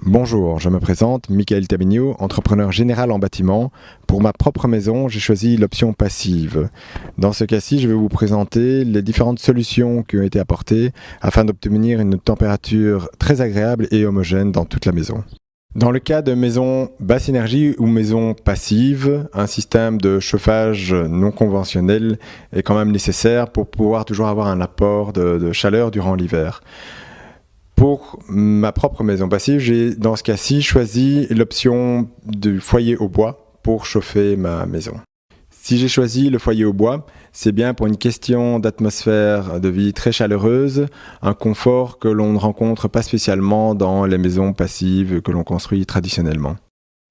Bonjour, je me présente, Michael Tabignou, entrepreneur général en bâtiment. Pour ma propre maison, j'ai choisi l'option passive. Dans ce cas-ci, je vais vous présenter les différentes solutions qui ont été apportées afin d'obtenir une température très agréable et homogène dans toute la maison. Dans le cas de maison basse énergie ou maison passive, un système de chauffage non conventionnel est quand même nécessaire pour pouvoir toujours avoir un apport de chaleur durant l'hiver. Pour ma propre maison passive, j'ai dans ce cas-ci choisi l'option du foyer au bois pour chauffer ma maison. Si j'ai choisi le foyer au bois, c'est bien pour une question d'atmosphère de vie très chaleureuse, un confort que l'on ne rencontre pas spécialement dans les maisons passives que l'on construit traditionnellement.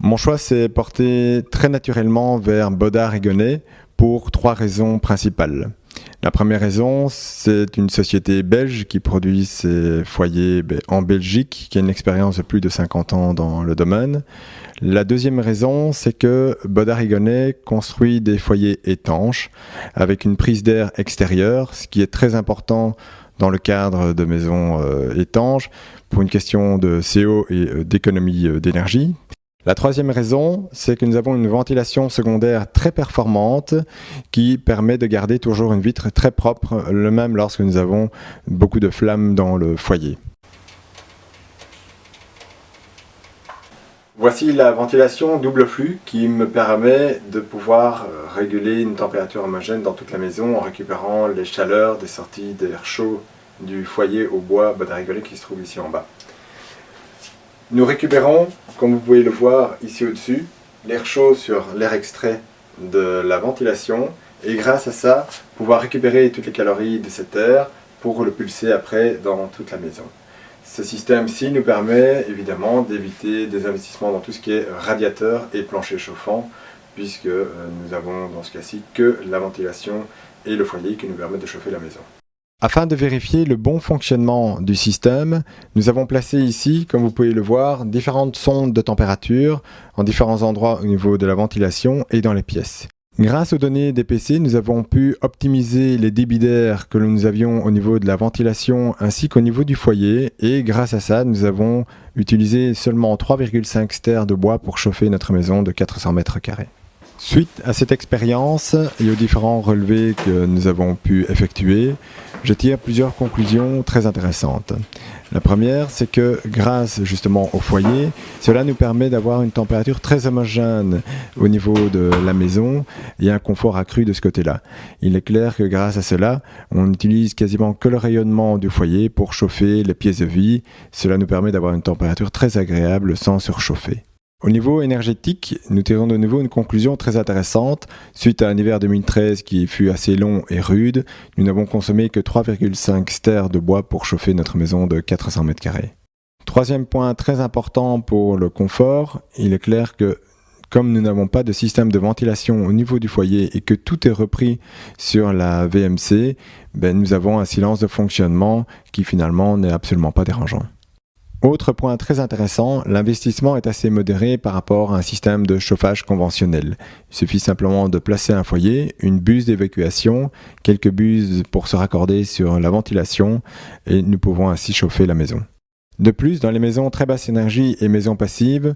Mon choix s'est porté très naturellement vers Bodard & Gonnet pour 3 raisons principales. La première raison, c'est une société belge qui produit ses foyers en Belgique, qui a une expérience de plus de 50 ans dans le domaine. La deuxième raison, c'est que Bodard & Gonnet construit des foyers étanches avec une prise d'air extérieure, ce qui est très important dans le cadre de maisons étanches pour une question de CO et d'économie d'énergie. La troisième raison, c'est que nous avons une ventilation secondaire très performante qui permet de garder toujours une vitre très propre, le même lorsque nous avons beaucoup de flammes dans le foyer. Voici la ventilation double flux qui me permet de pouvoir réguler une température homogène dans toute la maison en récupérant les chaleurs des sorties d'air chaud du foyer au bois Bodard & Gonnet qui se trouve ici en bas. Nous récupérons, comme vous pouvez le voir ici au-dessus, l'air chaud sur l'air extrait de la ventilation et grâce à ça, pouvoir récupérer toutes les calories de cet air pour le pulser après dans toute la maison. Ce système-ci nous permet évidemment d'éviter des investissements dans tout ce qui est radiateur et plancher chauffant puisque nous avons dans ce cas-ci que la ventilation et le foyer qui nous permettent de chauffer la maison. Afin de vérifier le bon fonctionnement du système, nous avons placé ici, comme vous pouvez le voir, différentes sondes de température en différents endroits au niveau de la ventilation et dans les pièces. Grâce aux données des PC, nous avons pu optimiser les débits d'air que nous avions au niveau de la ventilation ainsi qu'au niveau du foyer et grâce à ça, nous avons utilisé seulement 3,5 stères de bois pour chauffer notre maison de 400 mètres carrés. Suite à cette expérience et aux différents relevés que nous avons pu effectuer, je tire plusieurs conclusions très intéressantes. La première, c'est que grâce justement au foyer, cela nous permet d'avoir une température très homogène au niveau de la maison et un confort accru de ce côté-là. Il est clair que grâce à cela, on n'utilise quasiment que le rayonnement du foyer pour chauffer les pièces de vie. Cela nous permet d'avoir une température très agréable sans surchauffer. Au niveau énergétique, nous tirons de nouveau une conclusion très intéressante. Suite à un hiver 2013 qui fut assez long et rude, nous n'avons consommé que 3,5 stères de bois pour chauffer notre maison de 400 mètres carrés. Troisième point très important pour le confort, il est clair que comme nous n'avons pas de système de ventilation au niveau du foyer et que tout est repris sur la VMC, nous avons un silence de fonctionnement qui finalement n'est absolument pas dérangeant. Autre point très intéressant, l'investissement est assez modéré par rapport à un système de chauffage conventionnel. Il suffit simplement de placer un foyer, une buse d'évacuation, quelques buses pour se raccorder sur la ventilation et nous pouvons ainsi chauffer la maison. De plus, dans les maisons très basse énergie et maisons passives,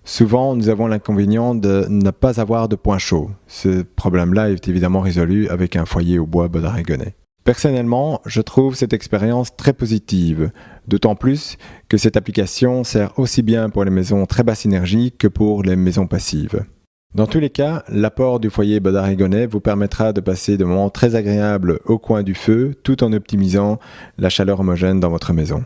souvent nous avons l'inconvénient de ne pas avoir de point chaud. Ce problème-là est évidemment résolu avec un foyer au bois Bodard & Gonnet. Personnellement, je trouve cette expérience très positive, d'autant plus que cette application sert aussi bien pour les maisons très basse énergie que pour les maisons passives. Dans tous les cas, l'apport du foyer Bodard & Gonnet vous permettra de passer des moments très agréables au coin du feu tout en optimisant la chaleur homogène dans votre maison.